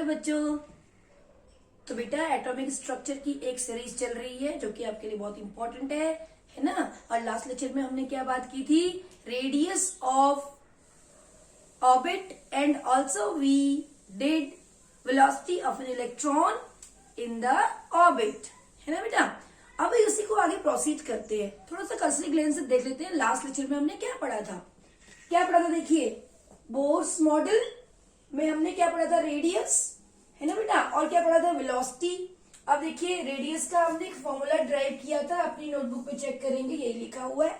Hello बच्चों। तो बेटा एटॉमिक स्ट्रक्चर की एक सीरीज चल रही है जो कि आपके लिए बहुत इंपॉर्टेंट है ना। और लास्ट लेक्चर में हमने क्या बात की थी? Radius of orbit and also we did velocity of an electron in the orbit, है ना बेटा। अब इसी को आगे प्रोसीड करते हैं। थोड़ा सा कर्सरी ग्लेंस से देख लेते हैं लास्ट लेक्चर में हमने क्या पढ़ा था। देखिए, बोर्स मॉडल में हमने क्या पढ़ा था? रेडियस, है ना बेटा। और क्या पढ़ा था? वेलोसिटी। अब देखिए, रेडियस का हमने एक फॉर्मूला ड्राइव किया था, अपनी नोटबुक पे चेक करेंगे, यही लिखा हुआ है।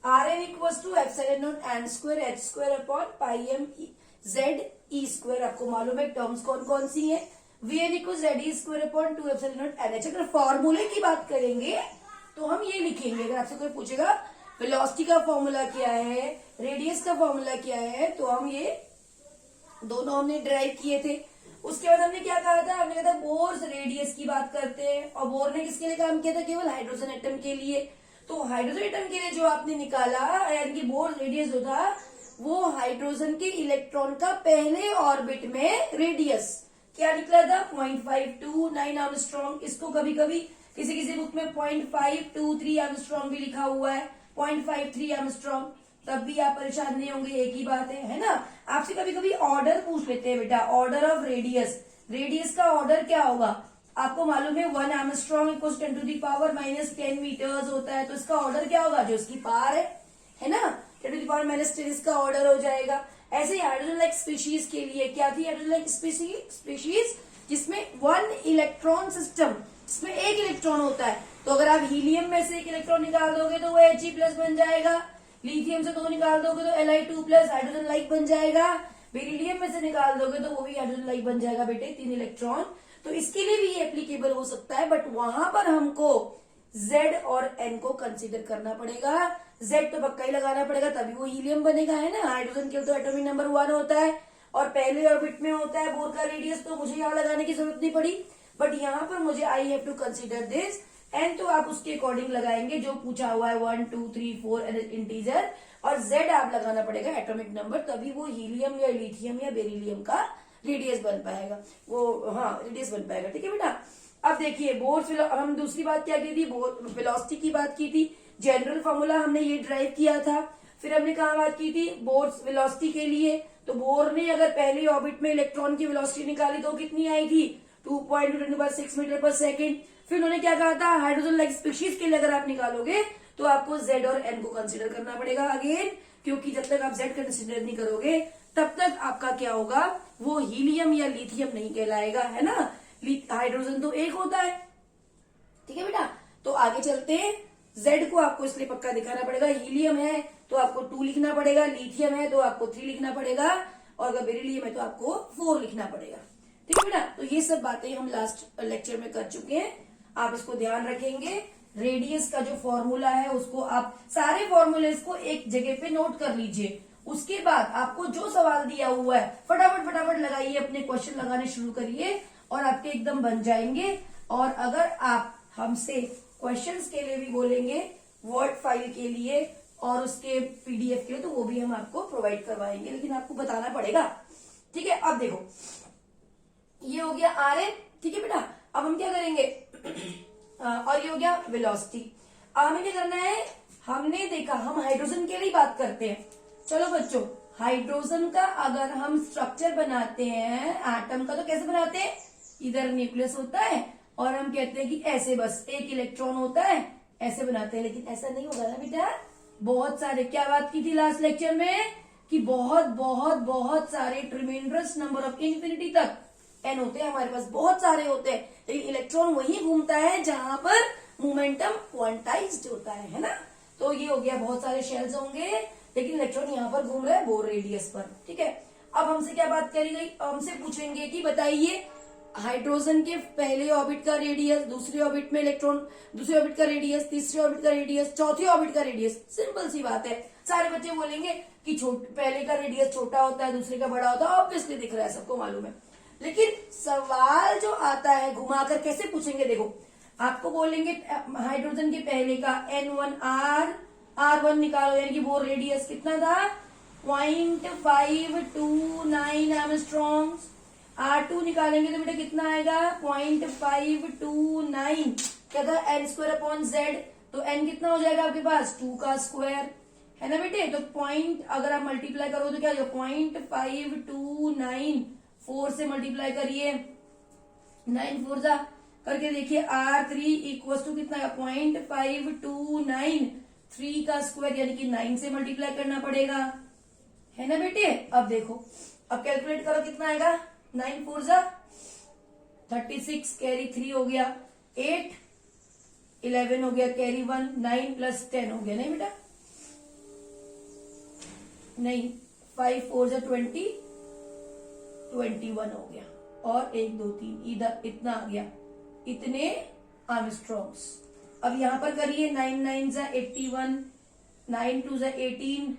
Rn equals to epsilon naught n square h square upon pi m z e square. आपको मालूम है टर्म्स कौन कौन सी है? Vn equal z e square upon 2 epsilon naught nh। अगर फॉर्मूले की बात करेंगे तो हम ये लिखेंगे। अगर आपसे कोई पूछेगा वेलोसिटी का फॉर्मूला क्या है, रेडियस का फॉर्मूला क्या है, तो हम ये दोनों हमने ड्राइव किए थे। उसके बाद हमने क्या कहा था? हमने कहा था बोर्स रेडियस की बात करते हैं। और बोर ने किसके लिए काम किया था? केवल हाइड्रोजन एटम के लिए। तो हाइड्रोजन एटम के लिए जो आपने निकाला, यानी कि बोर रेडियस जो था वो हाइड्रोजन के इलेक्ट्रॉन का पहले ऑर्बिट में रेडियस क्या निकला था? 0.529 आर्मस्ट्रॉन्ग। इसको कभी कभी किसी किसी बुक में 0.523 आर्मस्ट्रॉन्ग भी लिखा हुआ है, 0.53 आर्मस्ट्रॉन्ग। तब भी आप परेशान नहीं होंगे, एक ही बात है ना। आपसे कभी कभी ऑर्डर पूछ लेते हैं बेटा, ऑर्डर ऑफ रेडियस। रेडियस का ऑर्डर क्या होगा? आपको मालूम है 1 angstrom equals 10 to the power -10 metres होता है। तो इसका ऑर्डर क्या होगा? जो इसकी पावर है ना, 10 टू द पावर -10 इसका ऑर्डर हो जाएगा। ऐसे ही हाइड्रोजन लाइक स्पीशीज के लिए क्या थी? हाइड्रोजन लाइक स्पीशीज जिसमें 1 इलेक्ट्रॉन सिस्टम, जिसमें एक इलेक्ट्रॉन होता है। तो अगर आप हीलियम में से एक इलेक्ट्रॉन निकाल दोगे तो वो He+ बन जाएगा। लिथियम से 2 निकाल दोगे तो Li2+ हाइड्रोजन लाइक बन जाएगा। बेरिलियम में से निकाल दोगे तो वो भी हाइड्रोजन लाइक बन जाएगा बेटे, 3 इलेक्ट्रॉन। तो इसके लिए भी ये एप्लीकेबल हो सकता है, बट वहां पर हमको Z और N को कंसीडर करना पड़ेगा। Z तो पक्का ही लगाना पड़ेगा, तभी वो हीलियम बनेगा, है ना। हाइड्रोजन के तो एटॉमिक नंबर 1 होता है और पहले ऑर्बिट में होता है बोर का रेडियस, तो मुझे यहाँ लगाने की जरूरत नहीं पड़ी। बट यहाँ पर मुझे I have to consider this. N तो आप उसके अकॉर्डिंग लगाएंगे जो पूछा हुआ है, 1 2 3 4 इंटीजर। और Z आप लगाना पड़ेगा एटॉमिक नंबर, तभी वो हीलियम या लिथियम या बेरिलियम का रेडियस बन पाएगा, वो हाँ रेडियस बन पाएगा। ठीक है बेटा। अब देखिए बोर्स, हम दूसरी बात क्या की थी? वेलोसिटी की बात की थी। जनरल फॉर्मूला हमने ये ड्राइव किया था। फिर हमने कहा बात की थी बोर्स वेलोसिटी के लिए। तो बोर ने अगर पहले ऑर्बिट में इलेक्ट्रॉन की वेलोसिटी निकाली तो कितनी आई थी? 2.2 मीटर पर सेकेंड। फिर उन्होंने क्या कहा था? हाइड्रोजन लाइक स्पीशीज के लिए अगर आप निकालोगे तो आपको Z और N को कंसीडर करना पड़ेगा अगेन, क्योंकि जब तक आप Z कंसीडर नहीं करोगे तब तक आपका क्या होगा? वो हीलियम या लिथियम नहीं कहलाएगा, है ना। हाइड्रोजन तो एक होता है। ठीक है बेटा। तो आगे चलते हैं। Z को आपको इसलिए पक्का दिखाना पड़ेगा। हीलियम है तो आपको 2 लिखना पड़ेगा, लिथियम है तो आपको 3 लिखना पड़ेगा, और अगर बेरिलियम है तो आपको 4 लिखना पड़ेगा। ठीक है बेटा। तो ये सब बातें हम लास्ट लेक्चर में कर चुके हैं, आप इसको ध्यान रखेंगे। रेडियस का जो फॉर्मूला है उसको आप सारे फॉर्मूलेस को एक जगह पे नोट कर लीजिए। उसके बाद आपको जो सवाल दिया हुआ है फटाफट लगाइए, अपने क्वेश्चन लगाने शुरू करिए और आपके एकदम बन जाएंगे। और अगर आप हमसे क्वेश्चंस के लिए भी बोलेंगे, वर्ड फाइल के लिए और उसके PDF के लिए, तो वो भी हम आपको प्रोवाइड करवाएंगे, लेकिन आपको बताना पड़ेगा। ठीक है। अब देखो, ये हो गया Rn। ठीक है बेटा। अब हम क्या करेंगे? और ये हो गया वेलोसिटी। अब हमें क्या करना है? हमने देखा हम हाइड्रोजन के लिए बात करते हैं। चलो बच्चों, हाइड्रोजन का अगर हम स्ट्रक्चर बनाते हैं एटम का, तो कैसे बनाते हैं? इधर न्यूक्लियस होता है और हम कहते हैं कि ऐसे बस एक इलेक्ट्रॉन होता है, ऐसे बनाते हैं। लेकिन ऐसा नहीं होगा ना बेटा। बहुत सारे, क्या बात की थी लास्ट लेक्चर में कि बहुत बहुत बहुत सारे ट्रिमेंडस नंबर ऑफ इन्फिनिटी तक N होते हैं हमारे पास, बहुत सारे होते हैं। लेकिन इलेक्ट्रॉन वही घूमता है जहां पर मोमेंटम क्वांटाइज्ड होता है ना। तो ये हो गया, बहुत सारे शेल्स होंगे लेकिन इलेक्ट्रॉन यहाँ पर घूम रहा है बोर रेडियस पर। ठीक है। अब हमसे क्या बात करी गई? हमसे पूछेंगे कि बताइए हाइड्रोजन के पहले ऑर्बिट का रेडियस, दूसरे ऑर्बिट में इलेक्ट्रॉन, दूसरे ऑर्बिट का रेडियस, तीसरे ऑर्बिट का रेडियस, चौथे ऑर्बिट का रेडियस। सिंपल सी बात है। सारे बच्चे बोलेंगे कि पहले का रेडियस छोटा होता है, दूसरे का बड़ा होता है, ऑब्वियसली दिख रहा है, सबको मालूम है। लेकिन सवाल जो आता है घुमाकर कैसे पूछेंगे? देखो, आपको बोलेंगे हाइड्रोजन के पहले का N1R, R1 निकालो, यानी कि वो रेडियस कितना था? 0.529 एंगस्ट्रॉम। R2 निकालेंगे तो बेटा कितना आएगा 0.529, क्या था n स्क्वायर अपॉन जेड, तो n कितना हो जाएगा आपके पास 2 का स्क्वायर, है ना बेटे। तो पॉइंट अगर आप मल्टीप्लाई करो तो क्या हो 0.529, 4 से मल्टीप्लाई करिए, 9 4 जा करके देखिए R3 इक्वल टू कितना है 0.529, 3 का स्क्वायर यानी कि 9 से मल्टीप्लाई करना पड़ेगा, है ना बेटे। अब देखो, अब कैलकुलेट करो कितना आएगा, 9 4 जा 36, कैरी 3 हो गया 8, 11 हो गया कैरी 1, 9 प्लस 10 हो गया, नहीं बेटा नहीं, 5 4 जा 20, 21 हो गया, और 1 2 3 इधर इतना आ गया, इतने आर्मस्ट्रॉन्ग्स। अब यहां पर करिए 9 9 जा 81, 9 2 जा 18,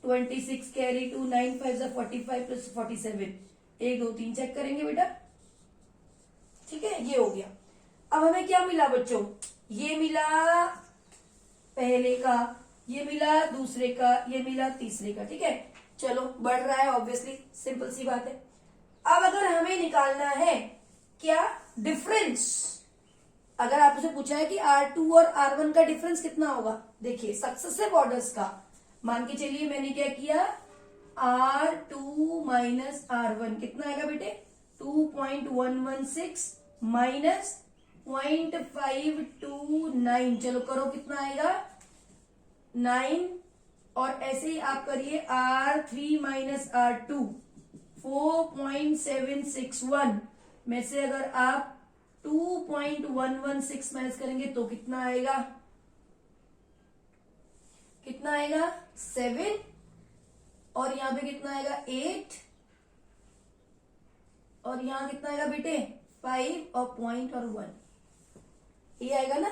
26 कैरी 2, 9 5 जा 45 प्लस 47, 1 2 3 चेक करेंगे बेटा, ठीक है, ये हो गया। अब हमें क्या मिला बच्चों, ये मिला पहले का, ये मिला दूसरे का, ये मिला तीसरे का, ठीक है। चलो बढ़ रहा है ऑब्वियसली, सिंपल सी बात है। अब अगर हमें निकालना है क्या डिफरेंस, अगर आपसे पूछा है कि R2 और R1 का डिफरेंस कितना होगा, देखिए सक्सेसिव ऑर्डर्स का, मान के चलिए मैंने क्या किया R2 माइनस R1 कितना आएगा बेटे 2.116 माइनस 0.529, चलो करो कितना आएगा 9, और ऐसे ही आप करिए R3 माइनस R2 4.761 में से अगर आप 2.116 माइनस करेंगे तो कितना आएगा, कितना आएगा 7, और यहां पे कितना आएगा 8, और यहां कितना आएगा बेटे 5 और पॉइंट और 1, ये आएगा ना।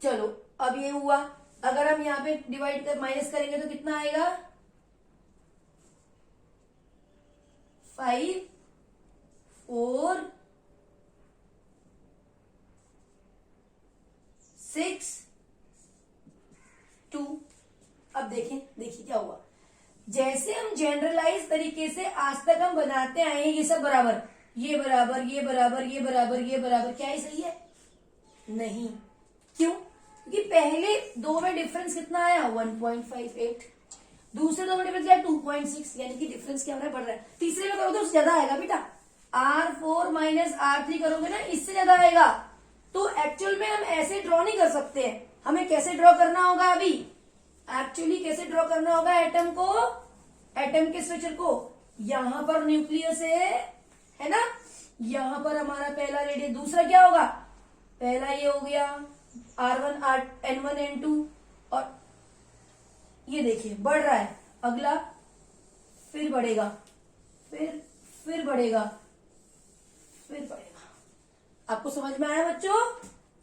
चलो अब ये हुआ, अगर हम यहां पे डिवाइड कर माइनस करेंगे तो कितना आएगा 5 4 6 2। अब देखें, देखिए क्या हुआ, जैसे हम जनरलाइज तरीके से आज तक हम बनाते आए हैं, ये सब बराबर, ये बराबर, ये बराबर, ये बराबर, ये बराबर, क्या ये सही है, नहीं, क्यों, क्योंकि पहले दो में डिफरेंस कितना आया 1.58, दूसरे दो में डिफरेंस क्या 2.6, यानी कि डिफरेंस क्या हो रहा है बढ़ रहा है, तीसरे में करोगे तो ज्यादा आएगा बेटा, R4 माइनस R3 करोगे ना इससे ज्यादा आएगा। तो एक्चुअल में हम ऐसे ड्रॉ नहीं कर सकते हैं, हमें कैसे ड्रॉ करना होगा, अभी एक्चुअली कैसे ड्रॉ करना होगा एटम को, एटम के स्ट्रक्चर को, यहां पर न्यूक्लियस है ना, यहां पर हमारा पहला रेडियस, दूसरा क्या होगा, पहला ये हो गया R1 N1 N2, और ये देखिए बढ़ रहा है, अगला फिर बढ़ेगा, फिर बढ़ेगा, फिर बढ़ेगा। आपको समझ में आया बच्चों,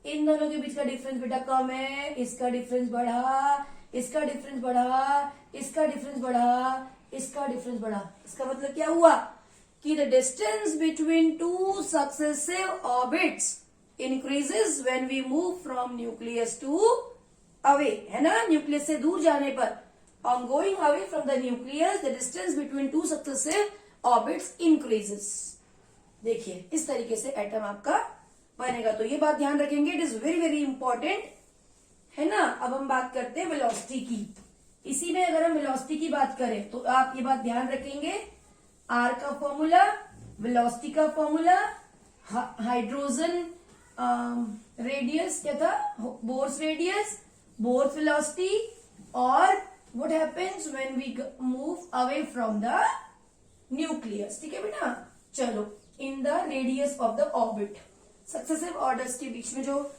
इन दोनों के बीच का डिफरेंस बेटा कम है, इसका डिफरेंस बढ़ा, इसका डिफरेंस बढ़ा, इसका डिफरेंस बढ़ा, इसका डिफरेंस बढ़ा, इसका मतलब क्या हुआ कि the distance between two successive orbits increases when we move from nucleus to away, है ना, न्यूक्लियस से दूर जाने पर, on going away from the nucleus the distance between two successive orbits increases. देखिए इस तरीके से एटम आपका बनेगा, तो ये बात ध्यान रखेंगे, it is very very important, है ना। अब हम बात करते हैं वेलोसिटी की, इसी में अगर हम वेलोसिटी की बात करें तो आप ये बात ध्यान रखेंगे, आर का फॉर्मूला, वेलोसिटी का फॉर्मूला, हाइड्रोजन रेडियस क्या था, बोर्स रेडियस, बोर्स वेलोसिटी, और what happens when we move away from the nucleus, ठीक है बेटा। चलो in the radius of the orbit, successive orders के बीच में जो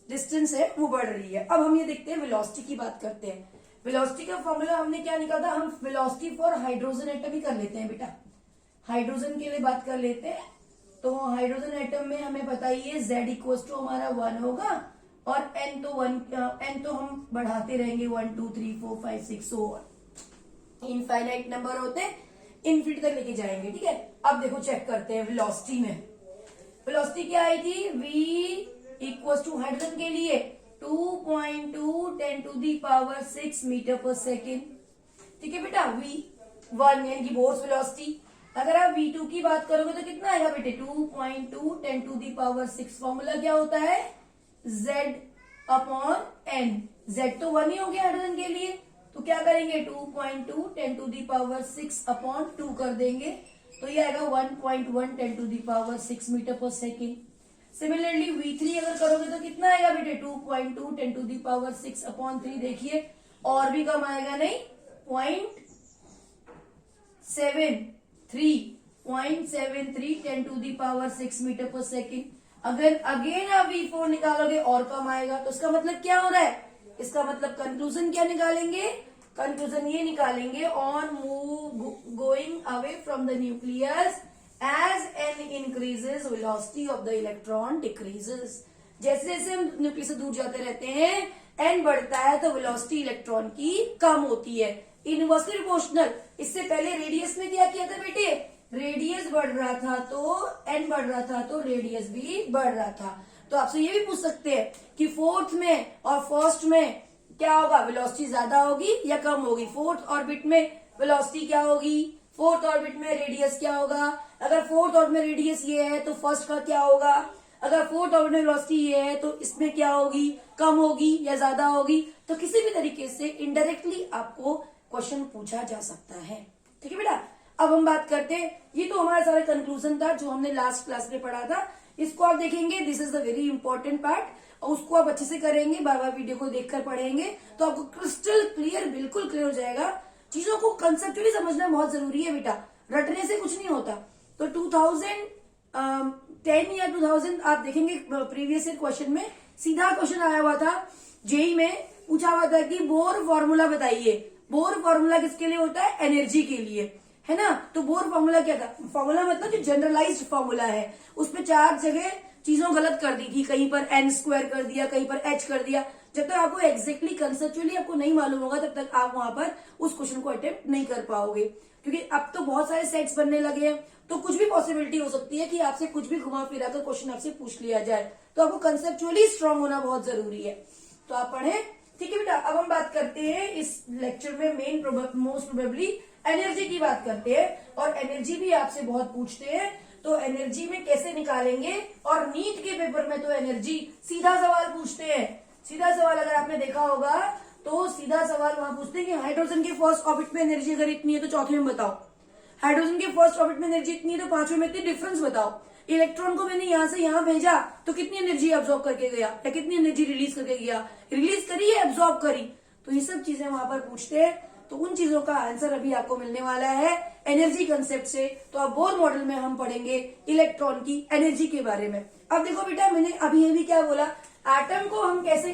डिस्टेंस है वो बढ़ रही है। अब हम ये देखते हैं वेलोसिटी की बात करते हैं, वेलोसिटी का फॉर्मूला हमने क्या निकाला, हम वेलोसिटी फॉर हाइड्रोजन एटम ही कर लेते हैं बेटा, हाइड्रोजन के लिए बात कर लेते हैं। तो हाइड्रोजन एटम में हमें बताइए z इक्वल टू हमारा 1 होगा, और n तो हम बढ़ाते रहेंगे 1 2 3 4 5 6 सो इनफाइनाइट नंबर होते हैं, इनफिनिटी तक लेके जाएंगे, ठीक है। अब देखो चेक करते हैं वेलोसिटी में, वेलोसिटी क्या आई थी, v इक्वल टू हाइड्रोजन के लिए 2.2 10 to the power 6 मीटर पर सेकेंड, ठीक है बेटा, v 1 यानी कि बोर्स वेलोसिटी। अगर आप v2 की बात करोगे तो कितना आएगा बेटे 2.2 10 टू दी पावर 6। फॉर्मूला क्या होता है z अपॉन n। z तो 1 ही हो गया हाइड्रोजन के लिए, तो क्या करेंगे 2.2 10 टू दी पावर 6 अपॉन 2 कर देंगे, तो ये आएगा 1.1 10 टू दी पावर 6 मीटर पर सेकेंड। सिमिलरली v3 अगर करोगे तो कितना आएगा बेटे 2.2 10 टू दी पावर 6 अपॉन 3। देखिए और भी कम आएगा नहीं, 0.73 10 टू दी पावर 6 मीटर पर सेकेंड। अगर अगेन आप v4 निकालोगे और कम आएगा, तो इसका मतलब क्या हो रहा है, इसका मतलब कंक्लूजन क्या निकालेंगे, कंक्लूजन ये निकालेंगे on move going away from the nucleus as n increases velocity of the electron decreases. जैसे जैसे हम न्यूक्लियस से दूर जाते रहते हैं n बढ़ता है तो वेलोसिटी इलेक्ट्रॉन की कम होती है, इनवर्सली प्रोपोर्शनल। इससे पहले रेडियस में क्या किया था बेटे, रेडियस बढ़ रहा था तो n बढ़ रहा था तो रेडियस भी बढ़ रहा था। तो आपसे ये भी पूछ सकते हैं कि फोर्थ में और फर्स्ट में क्या होगा, वेलोसिटी ज्यादा होगी या कम होगी। फोर्थ ऑर्बिट में वेलोसिटी क्या होगी, फोर्थ ऑर्बिट में रेडियस क्या होगा। अगर फोर्थ ऑर्बिट में रेडियस ये है तो फर्स्ट का क्या होगा, अगर फोर्थ ऑर्बिट में वेलोसिटी ये है तो इसमें क्या होगी, कम होगी या ज्यादा होगी। तो किसी भी तरीके से इनडायरेक्टली आपको क्वेश्चन पूछा जा सकता है। ठीक है बेटा, अब हम बात करते हैं, ये तो हमारा सारा कंक्लूजन था जो हमने लास्ट क्लास में पढ़ा था। इसको आप देखेंगे, this is the very important part, और उसको आप अच्छे से करेंगे, बार बार वीडियो को देखकर पढ़ेंगे तो आपको क्रिस्टल क्लियर, बिल्कुल क्लियर हो जाएगा। चीजों को कंसेप्चुअली समझना बहुत जरूरी है बेटा, रटने से कुछ नहीं होता। तो 2010 या 2000 आप देखेंगे प्रीवियस ईयर क्वेश्चन में सीधा क्वेश्चन आया हुआ था, जेई में पूछा हुआ था कि बोर फॉर्मूला बताइए। बोर फॉर्मूला किसके लिए होता है, एनर्जी के लिए, है ना। तो बोर फॉर्मूला क्या था, फॉर्मूला मतलब जो जनरलाइज्ड फॉर्मूला है, उसमें 4 जगह चीजों गलत कर दी थी, कहीं पर n स्क्वायर कर दिया, कहीं पर h कर दिया। जब तक आपको एग्जैक्टली कंसेप्चुअली आपको नहीं मालूम होगा तब तक आप वहां पर उस क्वेश्चन को अटेम्प्ट नहीं कर पाओगे, क्योंकि अब तो बहुत सारे सेट्स बनने लगे हैं, तो कुछ भी पॉसिबिलिटी हो सकती है कि आपसे कुछ भी घुमा फिरा कर क्वेश्चन आपसे पूछ लिया जाए। तो आपको कंसेप्चुअली स्ट्रांग होना बहुत जरूरी है, तो आप पढ़े। ठीक है बेटा, अब हम बात करते हैं इस लेक्चर में मोस्ट प्रोबेबली एनर्जी की बात करते हैं, और एनर्जी भी आपसे बहुत पूछते हैं, तो एनर्जी में कैसे निकालेंगे। और नीट के पेपर में तो एनर्जी सीधा सवाल पूछते हैं। सीधा सवाल अगर आपने देखा होगा तो सीधा सवाल वहां पूछते हैं कि हाइड्रोजन के फर्स्ट ऑर्बिट में एनर्जी अगर इतनी है तो चौथे में बताओ, हाइड्रोजन के फर्स्ट ऑर्बिट में एनर्जी इतनी है तो पांचवें में इतनी डिफरेंस बताओ, इलेक्ट्रॉन को मैंने यहां से यहां भेजा तो कितनी एनर्जी अब्सॉर्ब करके गया या कितनी एनर्जी रिलीज करके गया, रिलीज करी या अब्सॉर्ब करी। तो ये सब चीजें वहां पर पूछते हैं, तो उन चीजों का आंसर अभी आपको मिलने वाला है एनर्जी कंसेप्ट से। तो अब बोर मॉडल में हम पढ़ेंगे इलेक्ट्रॉन की एनर्जी के बारे में। अब देखो बेटा, मैंने अभी ये भी क्या बोला, एटम को हम कैसे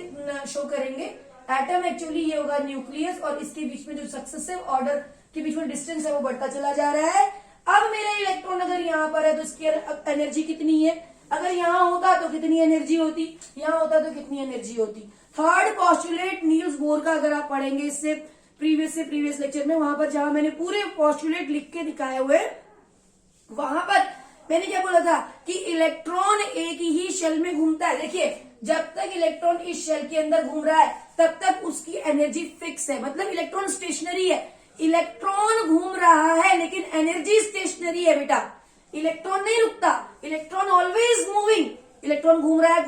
शो करेंगे। एटम एक्चुअली ये होगा न्यूक्लियस, और इसके बीच में जो सक्सेसिव ऑर्डर के बीच में डिस्टेंस है वो बढ़ता चला जा रहा है। अब मेरा इलेक्ट्रॉन अगर यहाँ पर है तो इसकी एनर्जी कितनी है, अगर यहाँ होता तो कितनी एनर्जी होती, यहाँ होता तो कितनी एनर्जी होती। थर्ड पॉस्टुलेट नील्स बोर का अगर आप पढ़ेंगे इससे प्रीवियस लेक्चर में, वहां पर जहां मैंने पूरे पॉस्टुलेट लिख के दिखाए हुए, वहां पर मैंने क्या बोला था कि इलेक्ट्रॉन एक ही शेल में घूमता है। देखिए, जब तक इलेक्ट्रॉन इस शेल के अंदर घूम रहा है तब तक उसकी एनर्जी फिक्स है, मतलब इलेक्ट्रॉन स्टेशनरी है। इलेक्ट्रॉन घूम रहा है लेकिन एनर्जी स्टेशनरी है बेटा, इलेक्ट्रॉन नहीं रुकता, इलेक्ट्रॉन ऑलवेज मूविंग। इलेक्ट्रॉन घूम रहा है,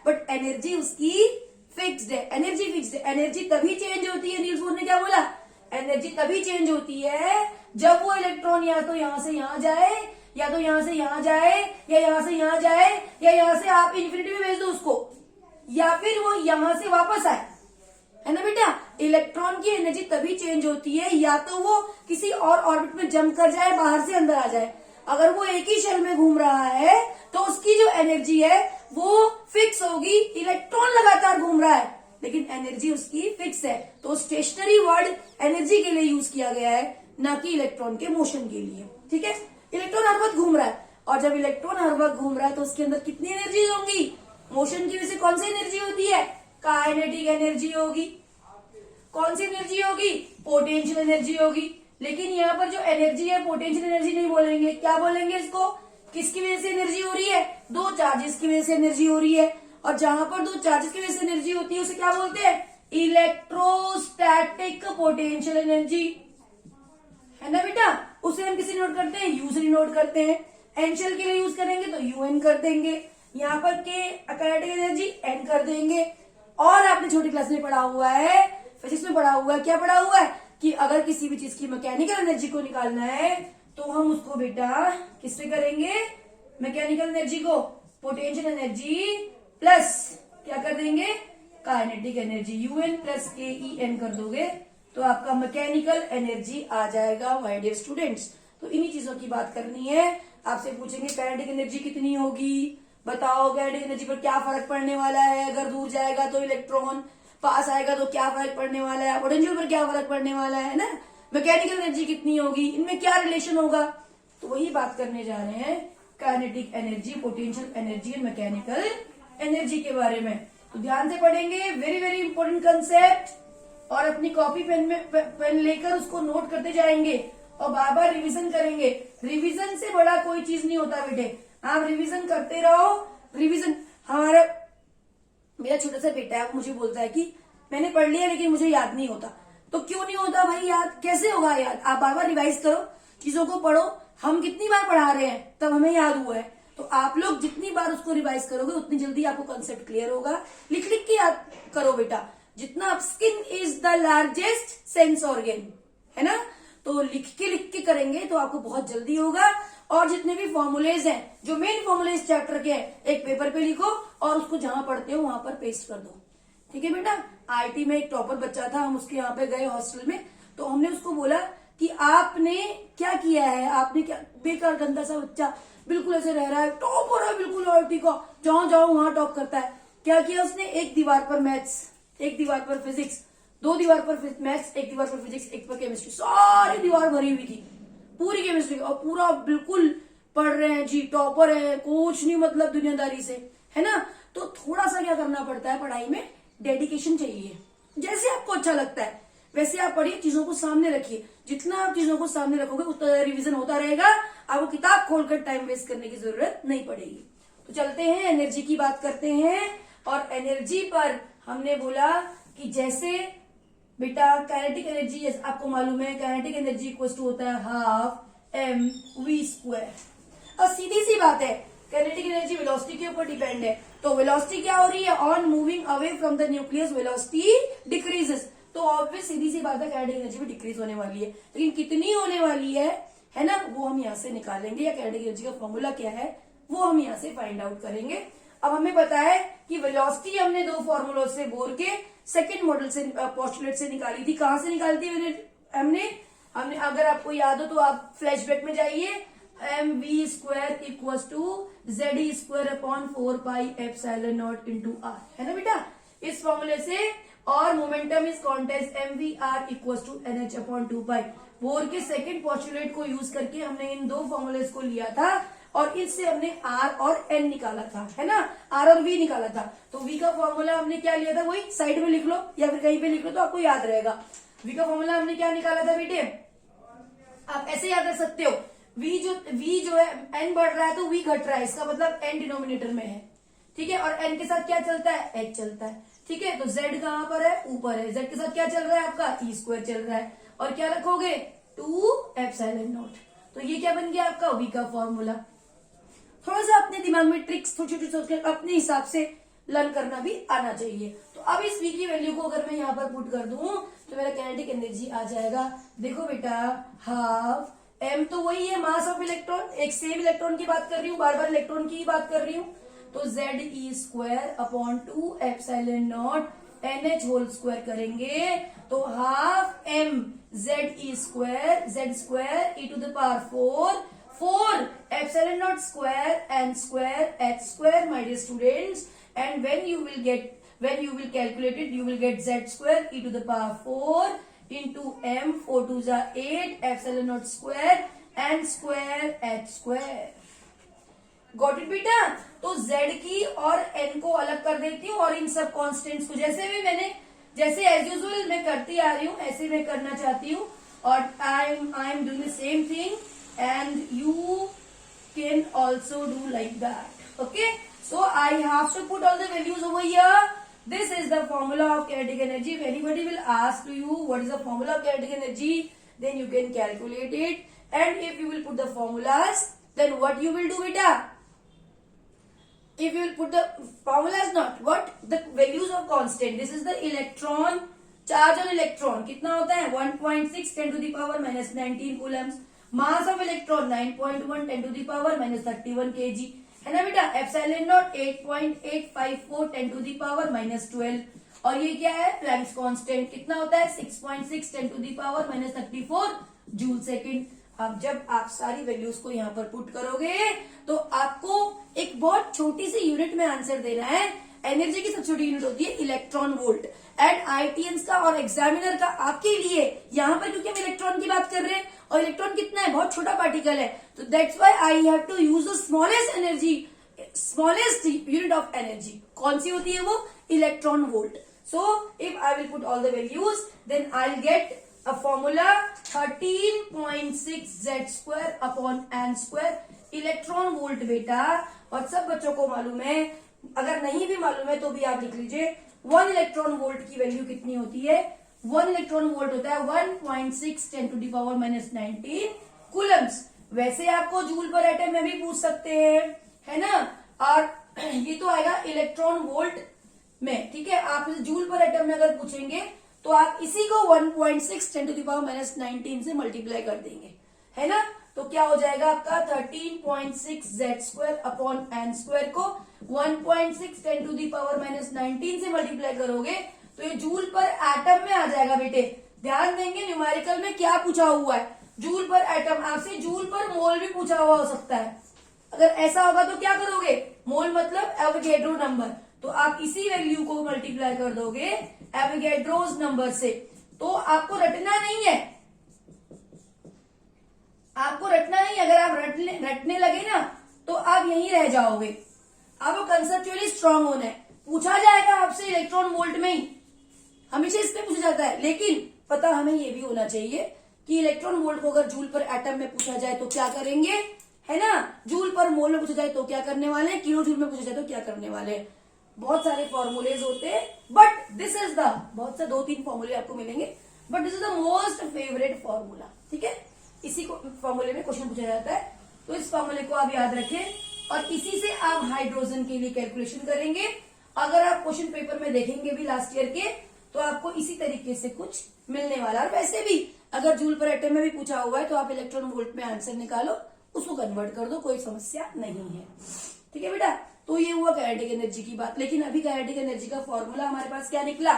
बट एनर्जी उसकी फिक्स्ड है, एनर्जी फिक्स्ड है। एनर्जी तभी चेंज होती है, नील्स बोर ने क्या बोला, एनर्जी तभी चेंज होती है जब वो इलेक्ट्रॉन या तो यहां से यहां जाए, या तो यहां से यहां जाए, या यहां से यहां जाए, या यहां से आप इन्फिनिटी में भेज दो उसको, या फिर वो यहां से वापस आए, है ना बेटा। इलेक्ट्रॉन की एनर्जी तभी चेंज होती है या तो वो किसी और ऑर्बिट में जंप कर जाए, बाहर से अंदर आ जाए। अगर वो एक ही शेल में घूम रहा है तो उसकी जो एनर्जी है वो फिक्स होगी। इलेक्ट्रॉन लगातार घूम रहा है लेकिन एनर्जी उसकी फिक्स है, तो स्टेशनरी वर्ड एनर्जी के लिए यूज किया गया है, ना कि इलेक्ट्रॉन के मोशन के लिए। ठीक है, इलेक्ट्रॉन हर वक्त घूम रहा है, और जब इलेक्ट्रॉन हर वक्त घूम रहा है तो उसके अंदर कितनी एनर्जी होंगी, मोशन की वजह से कौन सी एनर्जी होती है, काइनेटिक एनर्जी होगी। कौन सी एनर्जी होगी, पोटेंशियल एनर्जी होगी। लेकिन यहाँ पर जो एनर्जी है पोटेंशियल एनर्जी नहीं बोलेंगे, क्या बोलेंगे इसको, किसकी वजह से एनर्जी हो रही है, दो चार्जेस की वजह से एनर्जी हो रही है। और जहां पर दो चार्जेस की वजह से एनर्जी होती है उसे क्या बोलते हैं, इलेक्ट्रोस्टैटिक पोटेंशियल एनर्जी। है ना बेटा। उसे हम किसी नोट करते हैं, यू से नोट करते हैं। एन शेल के लिए यूज करेंगे तो यूएन कर देंगे, यहाँ पर के काइनेटिक एनर्जी एन कर देंगे। और आपने छोटी क्लास में पढ़ा हुआ है, फिजिक्स में पढ़ा हुआ है, क्या पढ़ा हुआ है कि अगर किसी भी चीज की मैकेनिकल एनर्जी को निकालना है तो हम उसको बेटा किससे करेंगे, मैकेनिकल एनर्जी को पोटेंशियल एनर्जी प्लस क्या कर देंगे, काइनेटिक एनर्जी, यूएन प्लस के ई एन कर दोगे तो आपका मैकेनिकल एनर्जी आ जाएगा माय डियर स्टूडेंट्स। तो इन्हीं चीजों की बात करनी है। आपसे पूछेंगे काइनेटिक एनर्जी कितनी होगी, बताओ काइनेटिक एनर्जी पर क्या फर्क पड़ने वाला है, अगर दूर जाएगा तो इलेक्ट्रॉन, पास आएगा तो क्या फर्क पड़ने वाला है, पोटेंशियल पर क्या फर्क पड़ने वाला है ना, मैकेनिकल एनर्जी कितनी होगी, इनमें क्या रिलेशन होगा। तो वही बात करने जा रहे हैं kinetic energy, potential energy and mechanical energy के बारे में। तो ध्यान से पढ़ेंगे, वेरी वेरी इंपॉर्टेंट कंसेप्ट। और अपनी कॉपी पेन लेकर उसको नोट करते जाएंगे और बार बार रिवीजन करेंगे। रिवीजन से बड़ा कोई चीज नहीं होता बेटे, आप रिवीजन करते रहो। रिवीजन हमारा, मेरा छोटा सा बेटा है, मुझे बोलता है कि मैंने पढ़ लिया लेकिन मुझे याद नहीं होता। तो क्यों नहीं होता भाई, याद कैसे होगा याद, आप बार बार रिवाइज करो, चीजों को पढ़ो। हम कितनी बार पढ़ा रहे हैं तब हमें याद हुआ है, तो आप लोग जितनी बार उसको रिवाइज करोगे उतनी जल्दी आपको कंसेप्ट क्लियर होगा। लिख लिख के याद करो बेटा, जितना skin is the largest sense organ, है ना, तो लिख के करेंगे तो आपको बहुत जल्दी होगा। और जितने भी फॉर्मूलेज हैं, जो मेन फॉर्मूलेज चैप्टर के हैं, एक पेपर पे लिखो और उसको जहां पढ़ते हो वहां पर पेस्ट कर दो, ठीक है बेटा। आईटी में एक टॉपर बच्चा था, हम उसके यहाँ पे गए हॉस्टल में, तो हमने उसको बोला कि आपने क्या किया है, आपने क्या, बेकार गंदा सा बच्चा बिल्कुल ऐसे रह रहा है, टॉपर है बिल्कुल आईटी का, जहां जाओ वहां टॉप करता है। क्या किया उसने, एक दीवार पर मैथ्स, एक दीवार पर फिजिक्स, दो दीवार पर मैथ्स, एक दीवार पर फिजिक्स, एक पर केमिस्ट्री, सारी दीवार भरी हुई थी पूरी केमिस्ट्री, और पूरा बिल्कुल पढ़ रहे हैं जी, टॉपर है, कुछ नहीं मतलब दुनियादारी से, है ना। तो थोड़ा सा क्या करना पड़ता है पढ़ाई में, डेडिकेशन चाहिए। जैसे आपको अच्छा लगता है वैसे आप पढ़िए, चीजों को सामने रखिए। जितना आप चीजों को सामने रखोगे उतना रिवीजन होता रहेगा, आपको किताब खोलकर टाइम वेस्ट करने की जरूरत नहीं पड़ेगी। तो चलते हैं एनर्जी की बात करते हैं। और एनर्जी पर हमने बोला कि जैसे बेटा काइनेटिक एनर्जी, आपको मालूम है काइनेटिक एनर्जी इक्वल टू होता है हाफ एम वी स्क्वायर। और सीधी सी बात है, काइनेटिक एनर्जी वेलोसिटी के ऊपर डिपेंड है, तो वेलोसिटी क्या हो रही है, on moving away from the nucleus velocity decreases. तो ऑब्वियस सीधी सी बात है काइनेटिक एनर्जी भी डिक्रीज होने वाली है, लेकिन कितनी होने वाली है ना, वो हम यहाँ से निकालेंगे, या काइनेटिक एनर्जी का फॉर्मूला क्या है वो हम यहाँ से फाइंड आउट करेंगे। अब हमें पता है कि वेलोसिटी हमने दो फॉर्मूलों से बोल के सेकंड मॉडल से पोस्टुलेट से निकाली थी। कहां से निकाली थी हमने अगर आपको याद हो तो आप फ्लैशबैक में जाइए। M V square equal to Z E square upon 4 pi epsilon naught into R, है ना बेटा, इस फॉर्मूले से। और momentum is constant M V R equal to N H upon 2 pi. Bohr के सेकंड पोस्टुलेट को यूज करके हमने इन दो फॉर्मूलेस को लिया था और इससे हमने आर और एन निकाला था, है ना, आर और वी निकाला था। तो वी का फॉर्मूला हमने क्या लिया था, वही साइड में लिख लो या फिर कहीं पे लिख लो तो आपको याद रहेगा। वी का फॉर्मूला हमने क्या निकाला था बेटे, आप ऐसे याद रख सकते हो, वी जो है एन बढ़ रहा है तो वी घट रहा है, इसका मतलब एन डिनोमिनेटर में है, ठीक है। और एन के साथ क्या चलता है, एच चलता है, ठीक है। तो जेड कहां पर है, ऊपर है, जेड के साथ क्या चल रहा है आपका, ई स्क्वायर चल रहा है, और क्या रखोगे 2 एप्सिलॉन नॉट। तो ये क्या बन गया आपका वी का फॉर्मूला। थोड़ा सा अपने दिमाग में ट्रिक्स छोटी छोटी सोचकर अपने हिसाब से लर्न करना भी आना चाहिए। तो अब इस वी की वैल्यू को अगर मैं यहाँ पर पुट कर दूं तो मेरा काइनेटिक एनर्जी आ जाएगा, देखो बेटा, हाफ एम तो वही है मास ऑफ इलेक्ट्रॉन, एक सेम इलेक्ट्रॉन की बात कर रही हूँ, बार बार इलेक्ट्रॉन की ही बात कर रही हूँ। तो Z E square upon 2 epsilon naught N H whole square करेंगे तो half M Z E square Z square E to the power 4 epsilon naught square and square h square, my dear students. And when you will calculate it, you will get z square e to the power 4 into m, 4 to the 8 epsilon naught square and square h square. Got it बेटा। तो z की और n को अलग कर देती हूँ और इन सब कॉन्स्टेंट्स को जैसे एज यूजुअल मैं करती आ रही हूँ ऐसे मैं करना चाहती हूँ। और I am doing the same thing and you can also do like that. Okay, so I have to put all the values over here. This is the formula of kinetic energy. If anybody will ask to you what is the formula of kinetic energy, then you can calculate it. And if you will put the formulas, then what you will do beta? If you will put the formulas, not what, the values of constant. This is the electron, charge on electron कितना होता है 1.6 10 to the power minus 19 coulombs. Mass of electron 9.1 10 to the power minus 31 kg है ना बेटा. Epsilon not 8.854 10 to the power minus 12. और ये क्या है, प्लैंक्स कांस्टेंट कितना होता है 6.6 10 to the power minus 34 joule second. अब जब आप सारी वैल्यूज को यहाँ पर पुट करोगे तो आपको एक बहुत छोटी सी यूनिट में आंसर देना है. एनर्जी की सबसे छोटी यूनिट होती है इलेक्ट्रॉन वोल्ट. एंड आईटीएंस का और एग्जामिनर का आपके लिए यहाँ पर, क्योंकि हम इलेक्ट्रॉन की बात कर रहे हैं और इलेक्ट्रॉन कितना है, बहुत छोटा पार्टिकल है, तो that's why I have to use the smallest energy, smallest unit of energy. कौन सी होती है वो, electron volt. So if I will put all the values then I will get a formula 13.6 z square upon n square electron volt बेटा. और सब बच्चों को मालूम है, अगर नहीं भी मालूम है तो भी आप लिख लीजिए. 1 इलेक्ट्रॉन वोल्ट की वैल्यू कितनी होती है, 1 इलेक्ट्रॉन वोल्ट होता है 1.6 10 to the power minus 19 Coulomb's. वैसे आपको जूल पर एटम में भी पूछ सकते हैं, है ना. और ये तो आएगा इलेक्ट्रॉन वोल्ट में, ठीक है. आप जूल पर एटम में अगर पूछेंगे तो आप इसी को 1.6 10 to the power minus 19 से मल्टीप्लाई कर देंगे, है ना. तो क्या हो जाएगा आपका 13.6 z square upon n square को 1.6 10 to the power minus 19 से मल्टीप्लाई करोगे तो ये जूल पर एटम में आ जाएगा बेटे. ध्यान देंगे न्यूमेरिकल में क्या पूछा हुआ है, जूल पर एटम. आपसे जूल पर मोल भी पूछा हुआ हो सकता है. अगर ऐसा होगा तो क्या करोगे, मोल मतलब एवोगैड्रो नंबर, तो आप इसी वैल्यू को मल्टीप्लाई कर दोगे एवोगैड्रोस नंबर से. तो आपको रटना नहीं है, आपको रटना नहीं. अगर आप रटने लगे ना तो आप यहीं रह जाओगे. आपको कंसेप्चुअली स्ट्रांग होना है. पूछा जाएगा आपसे इलेक्ट्रॉन वोल्ट में ही, हमेशा इसमें पूछा जाता है, लेकिन पता हमें ये भी होना चाहिए कि इलेक्ट्रॉन वोल्ट को अगर जूल पर एटम में पूछा जाए तो क्या करेंगे, है ना. जूल पर मोल में पूछा जाए तो क्या करने वाले हैं, किलो जूल में पूछा जाए तो क्या करने वाले हैं. बहुत सारे फॉर्मूलेज होते हैं, बट दिस इज द, बहुत से 2-3 फॉर्मूले आपको मिलेंगे, but this is the most favourite formula. ठीक है, इसी को फॉर्मूले में क्वेश्चन पूछा जाता है, तो इस फॉर्मूले को आप याद रखें और इसी से आप हाइड्रोजन के लिए कैलकुलेशन करेंगे. अगर आप क्वेश्चन पेपर में देखेंगे भी लास्ट ईयर के, तो आपको इसी तरीके से कुछ मिलने वाला. और वैसे भी अगर जूल पर एटम में भी पूछा हुआ है तो आप इलेक्ट्रॉन वोल्ट में आंसर निकालो, उसको कन्वर्ट कर दो, कोई समस्या नहीं है. ठीक है बेटा, तो ये हुआ काइनेटिक एनर्जी की बात. लेकिन अभी काइनेटिक एनर्जी का फॉर्मूला हमारे पास क्या निकला,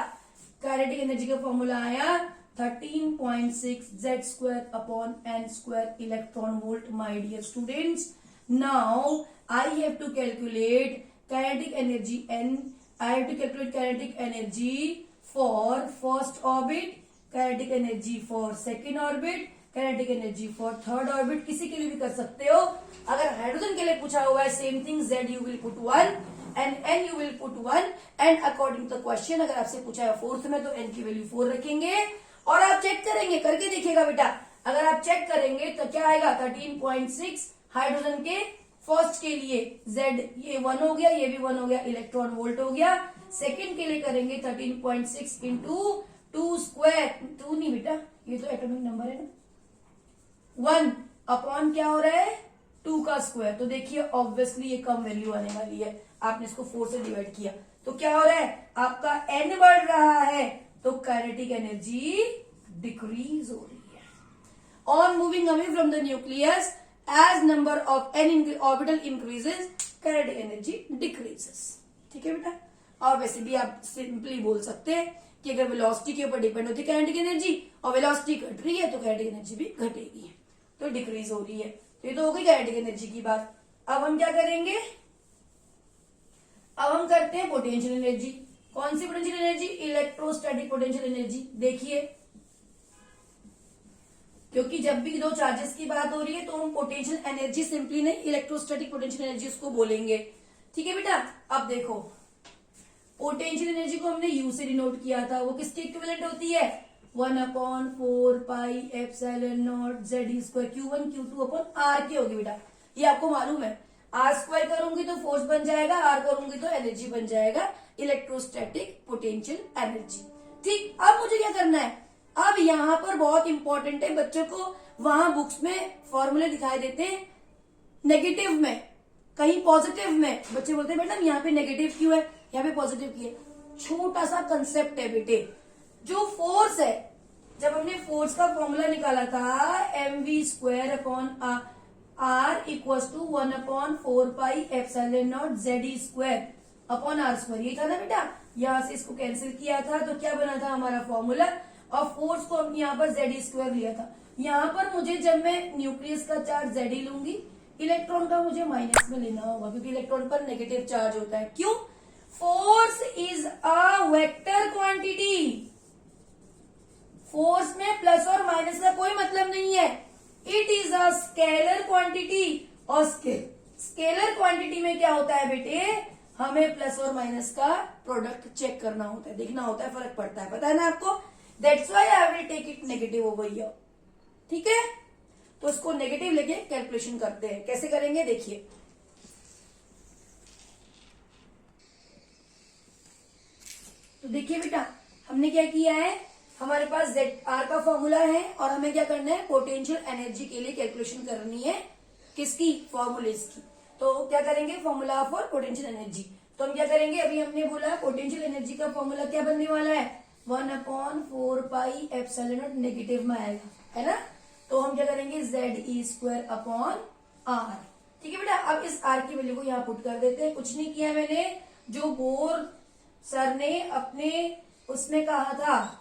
काइनेटिक एनर्जी का फॉर्मूला आया 13.6 z square upon n square electron volt, my dear students. Now I have to calculate kinetic energy n. I have to calculate kinetic energy for first orbit, kinetic energy for second orbit, kinetic energy for third orbit. किसी के लिए भी कर सकते हो. अगर hydrogen के लिए पूछा हुआ है same thing, z you will put 1 and n you will put 1 and according to the question अगर आपसे पूछा है फोर्थ में तो n की वैल्यू 4 रखेंगे और आप चेक करेंगे, करके देखिएगा बेटा. अगर आप चेक करेंगे तो क्या आएगा 13.6 हाइड्रोजन के फर्स्ट के लिए z ये 1 हो गया, ये भी 1 हो गया, इलेक्ट्रॉन वोल्ट हो गया. सेकंड के लिए करेंगे 13.6 इंटू 2 स्क्वायर, 2 नहीं बेटा, ये तो एटॉमिक नंबर है ना, 1 अपॉन क्या हो रहा है 2 का स्क्वायर. तो देखिए ऑब्वियसली ये कम वैल्यू आने वाली है. आपने इसको 4 से डिवाइड किया तो क्या हो रहा है, आपका n बढ़ रहा है तो काइनेटिक एनर्जी डिक्रीज हो रही है. On moving away from the nucleus as number of n orbital increases kinetic energy decreases. ठीक है बेटा. और वैसे भी आप सिंपली बोल सकते हैं कि अगर वेलोसिटी के ऊपर डिपेंड होती है काइनेटिक एनर्जी और वेलोसिटी घट रही है तो काइनेटिक एनर्जी भी घटेगी, तो डिक्रीज हो रही है. तो ये तो हो गई काइनेटिक एनर्जी की बात. अब हम क्या करेंगे, अब हम करते हैं पोटेंशियल एनर्जी. कौन सी potential energy, electrostatic potential energy. देखिए क्योंकि जब भी दो चार्जेस की बात हो रही है तो हम पोटेंशियल एनर्जी सिंपली नहीं, इलेक्ट्रोस्टैटिक पोटेंशियल एनर्जी उसको बोलेंगे. ठीक है बेटा. अब देखो पोटेंशियल एनर्जी को हमने यू से डिनोट किया था, वो किसके इक्विवेलेंट होती है 1/4 पाई epsilon not z square q1 q2 upon r के होगी बेटा. ये आपको मालूम है, r स्क्वायर करूंगी तो फोर्स बन जाएगा, r करूंगी तो एनर्जी बन जाएगा, इलेक्ट्रोस्टैटिक पोटेंशियल एनर्जी. ठीक. अब मुझे क्या करना है, अब यहां यहाँ पर बहुत इंपॉर्टेंट है, बच्चों को वहां बुक्स में फॉर्मूले दिखाई देते हैं नेगेटिव में, कहीं पॉजिटिव में। बच्चे बोलते हैं मैडम यहाँ पे नेगेटिव क्यों है, यहाँ पे पॉजिटिव क्यों है। छोटा सा कंसेप्ट है बेटे, जो फोर्स है, जब हमने फोर्स का फॉर्मूला निकाला था mv² upon r equal to 1/4πε0 ze² upon r², ये था ना बेटा। यहां से इसको कैंसिल किया था तो क्या बना था हमारा फॉर्मूला, और फोर्स को हमने यहाँ पर ze² लिया था। यहाँ पर मुझे जब मैं न्यूक्लियस का चार्ज Ze लूंगी, इलेक्ट्रॉन का मुझे माइनस में लेना होगा, क्योंकि इलेक्ट्रॉन पर नेगेटिव चार्ज होता है। क्यों? Force is a vector quantity. Force में प्लस और माइनस का कोई मतलब नहीं है, it is a scalar quantity. और स्केलर क्वांटिटी में क्या होता है बेटे, हमें प्लस और माइनस का प्रोडक्ट चेक करना होता है, देखना होता है, फर्क पड़ता है, पता है ना आपको। That's why I will take it negative over here. ठीक है, तो इसको नेगेटिव लेके कैलकुलेशन करते हैं। कैसे करेंगे देखिए, तो देखिए बेटा हमने क्या किया है, हमारे पास ZR का फॉर्मूला है और हमें क्या करना है, पोटेंशियल एनर्जी के लिए कैलकुलेशन करनी है। किसकी? फॉर्मूलेस की। तो क्या करेंगे, फॉर्मूला फॉर पोटेंशियल एनर्जी। तो हम क्या करेंगे, अभी हमने बोला पोटेंशियल एनर्जी का फॉर्मूला क्या बनने वाला है, 1/4πε0 नेगेटिव में आएगा, है ना। तो हम क्या करेंगे, ze² अपॉन r। ठीक है बेटा, अब इस r की वैल्यू को यहाँ पुट कर देते हैं। कुछ नहीं किया मैंने, जो बोर सर ने अपने उसमें कहा था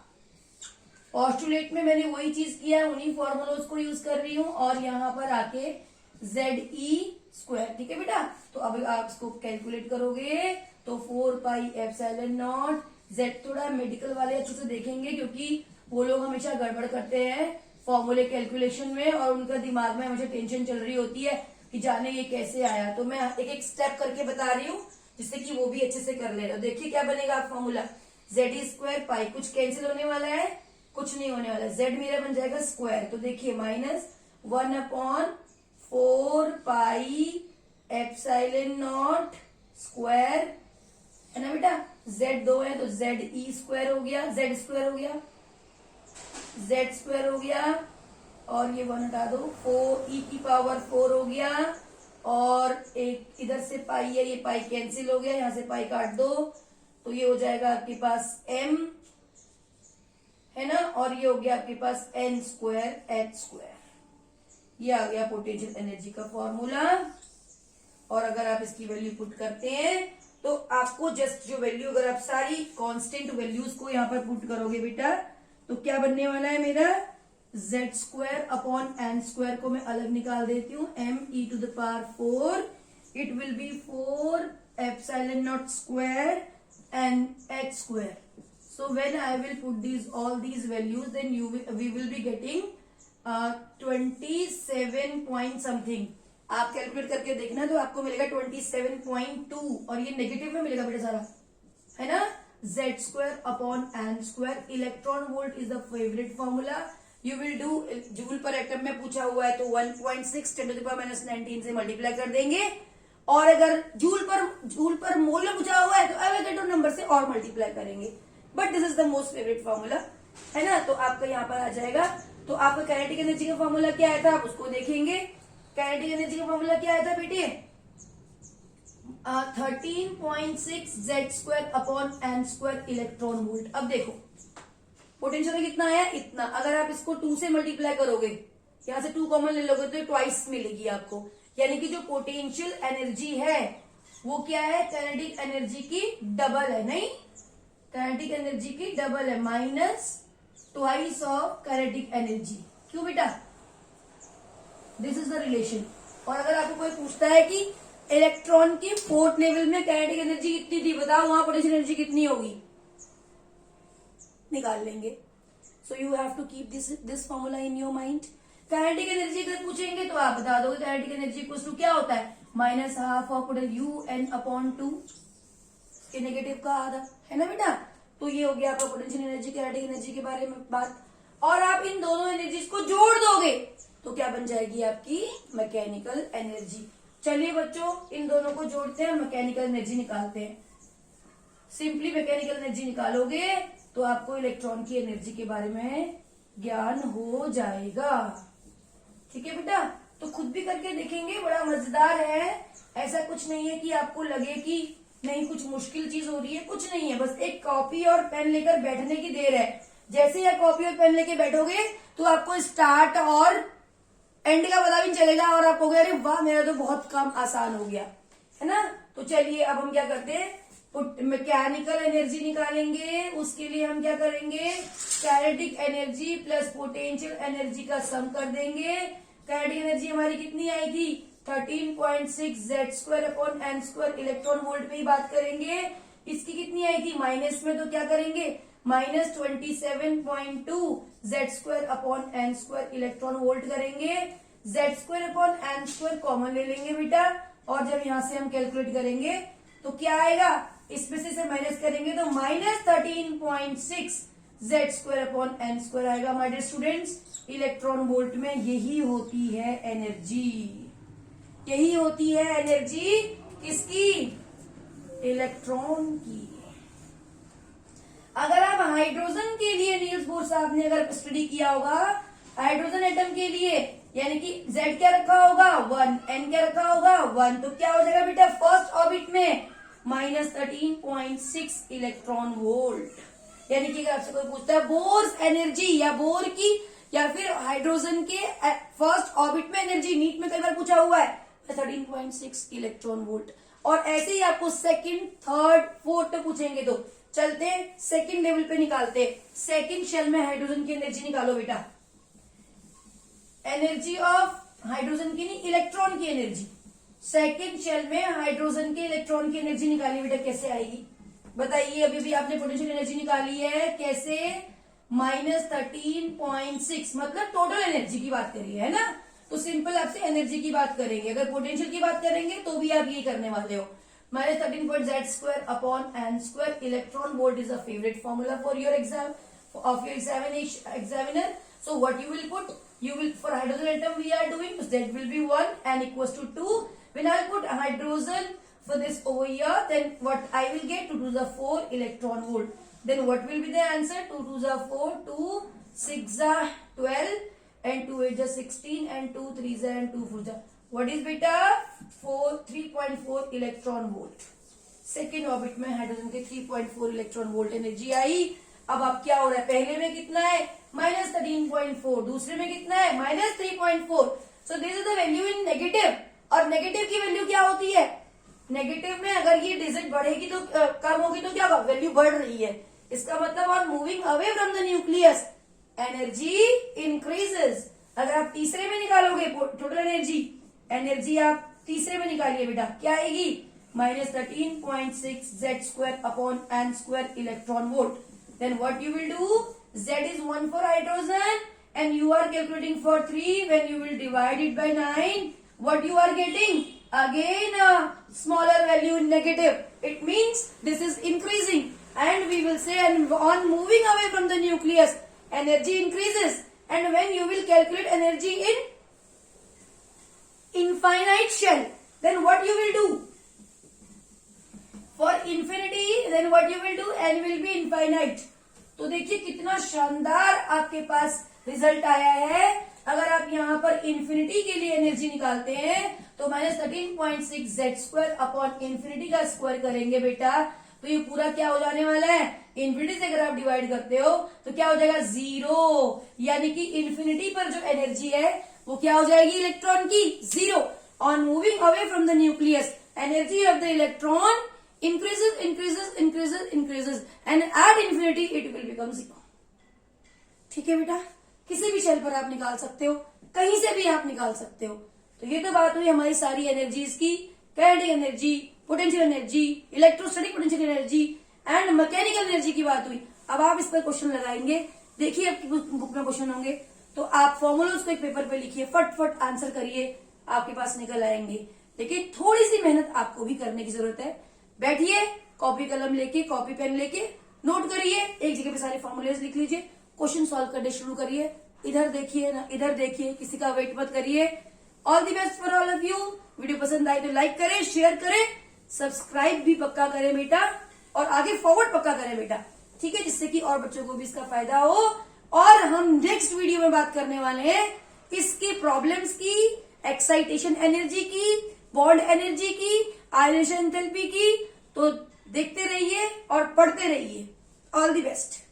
पोस्टुलेट में, मैंने वही चीज किया, उन्हीं फॉर्मूलोज को यूज कर रही हूँ, और यहाँ पर आके ze²। ठीक है बेटा, तो अब आप इसको कैलकुलेट करोगे तो 4πε0 z। थोड़ा मेडिकल वाले अच्छे से देखेंगे, क्योंकि वो लोग हमेशा गड़बड़ करते हैं फॉर्मूले कैलकुलेशन में, और उनका दिमाग में हमेशा टेंशन चल रही होती है कि जाने ये कैसे आया। तो मैं एक एक स्टेप करके बता रही हूँ, जिससे कि वो भी अच्छे से कर ले। तो देखिए क्या बनेगा फॉर्मूला, ze² पाई, कुछ कैंसिल होने वाला है, कुछ नहीं होने वाला, z मेरा बन जाएगा स्क्वायर। तो देखिए -1/4πε0 स्क्वायर, है ना बेटा। z 2 है तो ze² हो गया, z² हो गया, z² हो गया, और ये 1 हटा दो, 4e⁴ हो गया, और एक इधर से पाई है, ये पाई कैंसिल हो गया, यहां से पाई काट दो, तो ये हो जाएगा आपके पास m, है ना, और ये हो गया आपके पास n² h²। ये आ गया पोटेंशियल एनर्जी का फॉर्मूला। और अगर आप इसकी वैल्यू पुट करते हैं तो आपको जस्ट जो वैल्यू, अगर आप सारी कांस्टेंट वैल्यूज को यहाँ पर पुट करोगे बेटा, तो क्या बनने वाला है मेरा, z² अपॉन n² को मैं अलग निकाल देती हूँ, me⁴, it will be 4ε0² and h²। So when I will put all these values, then we will be getting 27 point something। आप कैलकुलेट करके देखना तो आपको मिलेगा 27.2, और ये नेगेटिव में मिलेगा बेटा सारा, है ना। z² upon n², electron volt is the favourite formula. You will do, joule पर एटम में पूछा हुआ है तो 1.6 10⁻⁻19 से मल्टीप्लाई कर देंगे, और अगर जूल पर मोल में पूछा हुआ है तो एवोगैड्रो नंबर से और मल्टीप्लाई करेंगे। But this is the most favourite formula, है ना। तो आपका यहाँ पर आ जाएगा। तो आपका काइनेटिक एनर्जी का फॉर्मूला क्या आया था, आप उसको देखेंगे। काइनेटिक एनर्जी का फॉर्मूला क्या आया था बेटे, 13.6 z² upon n² electron volt. अब देखो पोटेंशियल कितना आया, इतना। अगर आप इसको 2 से मल्टीप्लाई करोगे, यहां से 2 कॉमन ले लोगे तो ट्वाइस मिलेगी आपको, यानी कि जो पोटेंशियल एनर्जी है वो क्या है, काइनेटिक एनर्जी की डबल है। नहीं, काइनेटिक एनर्जी की डबल है, -2 ऑफ काइनेटिक एनर्जी। क्यों बेटा, दिस इज द रिलेशन। और अगर आपको कोई पूछता है कि इलेक्ट्रॉन की 4th लेवल में काइनेटिक एनर्जी कितनी थी, बताओ वहां पोटेंशियल एनर्जी कितनी होगी, निकाल लेंगे। So you have to keep this formula in your mind. Kinetic energy अगर पूछेंगे तो आप बता दोगे काइनेटिक एनर्जी इक्वल टू क्या होता है, -12 ऑफ UN/2, इसके नेगेटिव का आधा, है ना बेटा। तो ये हो गया आपका पोटेंशियल एनर्जी, काइनेटिक एनर्जी के बारे में बात। और आप इन दोनों एनर्जीज को जोड़ दोगे तो क्या बन जाएगी आपकी मैकेनिकल एनर्जी। चलिए बच्चों, इन दोनों को जोड़ते हैं, मैकेनिकल एनर्जी निकालते हैं। सिंपली मैकेनिकल एनर्जी निकालोगे तो आपको इलेक्ट्रॉन की एनर्जी के बारे में ज्ञान हो जाएगा। ठीक है बेटा, तो खुद भी करके देखेंगे, बड़ा मजेदार है। ऐसा कुछ नहीं है कि आपको लगे कि नहीं कुछ मुश्किल चीज हो रही है, कुछ नहीं है, बस एक कॉपी और पेन लेकर बैठने की देर है। जैसे ही आप कॉपी और पेन लेके बैठोगे तो आपको स्टार्ट और एंड का पता भी नहीं चलेगा और आप कहोगे अरे वाह मेरा तो बहुत काम आसान हो गया, है ना। तो चलिए अब हम क्या करते हैं, मैकेनिकल एनर्जी निकालेंगे। उसके लिए हम क्या करेंगे, kinetic energy plus potential energy का सम कर देंगे। काइनेटिक एनर्जी हमारी कितनी आई थी, 13.6 Z²/n² इलेक्ट्रॉन वोल्ट पे ही बात करेंगे। इसकी कितनी आई थी माइनस में, तो क्या करेंगे -27.2 Z²/n² इलेक्ट्रॉन वोल्ट करेंगे। Z²/n² कॉमन ले लेंगे बेटा, और जब यहां से हम कैलकुलेट करेंगे तो क्या आएगा, इसमें से माइनस करेंगे तो -13.6 Z²/n² आएगा। My dear students, electron volt में यही होती है एनर्जी, यही होती है एनर्जी किसकी, इलेक्ट्रॉन की। अगर आप हाइड्रोजन के लिए नील्स बोर साहब ने अगर स्टडी किया होगा, हाइड्रोजन एटम के लिए, यानी कि Z क्या रखा होगा 1, N क्या रखा होगा 1, तो क्या हो जाएगा बेटा फर्स्ट ऑर्बिट में -13.6 इलेक्ट्रॉन वोल्ट। यानी कि आपसे कोई पूछता है बोर्स एनर्जी या बोर की या फिर हाइड्रोजन के फर्स्ट ऑर्बिट में एनर्जी, नीट में कई बार पूछा हुआ है 13.6 इलेक्ट्रॉन वोल्ट। और ऐसे ही आपको सेकंड, थर्ड, फोर्थ पे पूछेंगे तो चलते सेकंड लेवल पे निकालते। सेकंड शेल में हाइड्रोजन की एनर्जी निकालो बेटा, एनर्जी ऑफ हाइड्रोजन की नहीं इलेक्ट्रॉन की एनर्जी। सेकंड शेल में हाइड्रोजन के इलेक्ट्रॉन की एनर्जी निकाली बेटा, कैसे आएगी बताइए। अभी भी आपने पोटेंशियल एनर्जी निकाली है, कैसे -13.6 मतलब टोटल एनर्जी की बात करिए, है ना। तो सिंपल आपसे एनर्जी की बात करेंगे, अगर पोटेंशियल की बात करेंगे तो भी आप ये करने वाले हो। -13.Z²/n² electron volt is a favourite formula for your exam of your examiner. So what you will put, you will, for hydrogen atom we are doing, so that will be 1 and equals to 2. When I put hydrogen for this over here, then what I will get 2 to the 4 electron volt. Then what will be the answer, 2 to the 4, 2 6 are 12 and 2 8 are 16 and 2 3 are and 2 4 are, what is beta 3.4 electron volt. Second orbit में hydrogen के 3.4 electron volt energy आई। अब आप क्या हो रहा है, पहले में कितना है -13.4, दूसरे में कितना है -3.4। So this is the value in negative, और नेगेटिव की वैल्यू क्या होती है, नेगेटिव में अगर ये डिजिट बढ़ेगी तो कम होगी तो क्या होगा, वैल्यू बढ़ रही है। इसका मतलब on moving away from the nucleus energy increases. अगर आप तीसरे में निकालोगे टोटल एनर्जी, एनर्जी आप तीसरे में निकालिए बेटा, क्या आएगी -13.6 Z²/n² electron volt. Then what you will do, Z is 1 for hydrogen and you are calculating for 3. When you will divide it by 9, what you are getting, again a smaller value in negative. It means this is increasing, and we will say on moving away from the nucleus energy increases, and when you will calculate energy in infinite shell, then what you will do, for infinity, then what you will do, n will be infinite। तो देखिए कितना शानदार आपके पास result आया है। अगर आप यहाँ पर इंफिनिटी के लिए एनर्जी निकालते हैं तो -13.6 Z²/इंफिनिटी का स्क्वायर करेंगे बेटा, तो ये पूरा क्या हो जाने वाला है, इंफिनिटी से अगर आप डिवाइड करते हो तो क्या हो जाएगा 0, यानी कि इंफिनिटी पर जो एनर्जी है वो क्या हो जाएगी इलेक्ट्रॉन की 0। On moving away from the nucleus energy of the electron increases and at infinity it will become 0। ठीक है बेटा, किसी भी शेल पर आप निकाल सकते हो, कहीं से भी आप निकाल सकते हो। तो ये तो बात हुई हमारी सारी एनर्जीज की, kinetic energy, potential energy, electrostatic potential energy and mechanical energy की बात हुई। अब आप इस पर क्वेश्चन लगाएंगे, देखिए आपकी बुक में क्वेश्चन होंगे तो आप फॉर्मूलाज को एक पेपर पे लिखिए, फटफट आंसर करिए, आपके पास निकल आएंगे। लेकिन थोड़ी सी मेहनत आपको भी करने की जरूरत है। बैठिए, कॉपी कलम लेके, कॉपी पेन लेके नोट करिए, एक जगह पे सारे फॉर्मूलेज लिख लीजिए, क्वेश्चन सॉल्व करने शुरू करिए। इधर देखिए ना इधर देखिए, किसी का वेट मत करिए। All the best for all of you. Video पसंद आए तो लाइक करें, शेयर करें, सब्सक्राइब भी पक्का करें बेटा, और आगे फॉरवर्ड पक्का करें बेटा, ठीक है, जिससे कि और बच्चों को भी इसका फायदा हो। और हम नेक्स्ट वीडियो में बात करने वाले हैं इसकी प्रॉब्लम्स की, एक्साइटेशन एनर्जी की, बॉन्ड एनर्जी की, आयनेशन एंथैल्पी की। तो देखते रहिए और पढ़ते रहिए। All the best.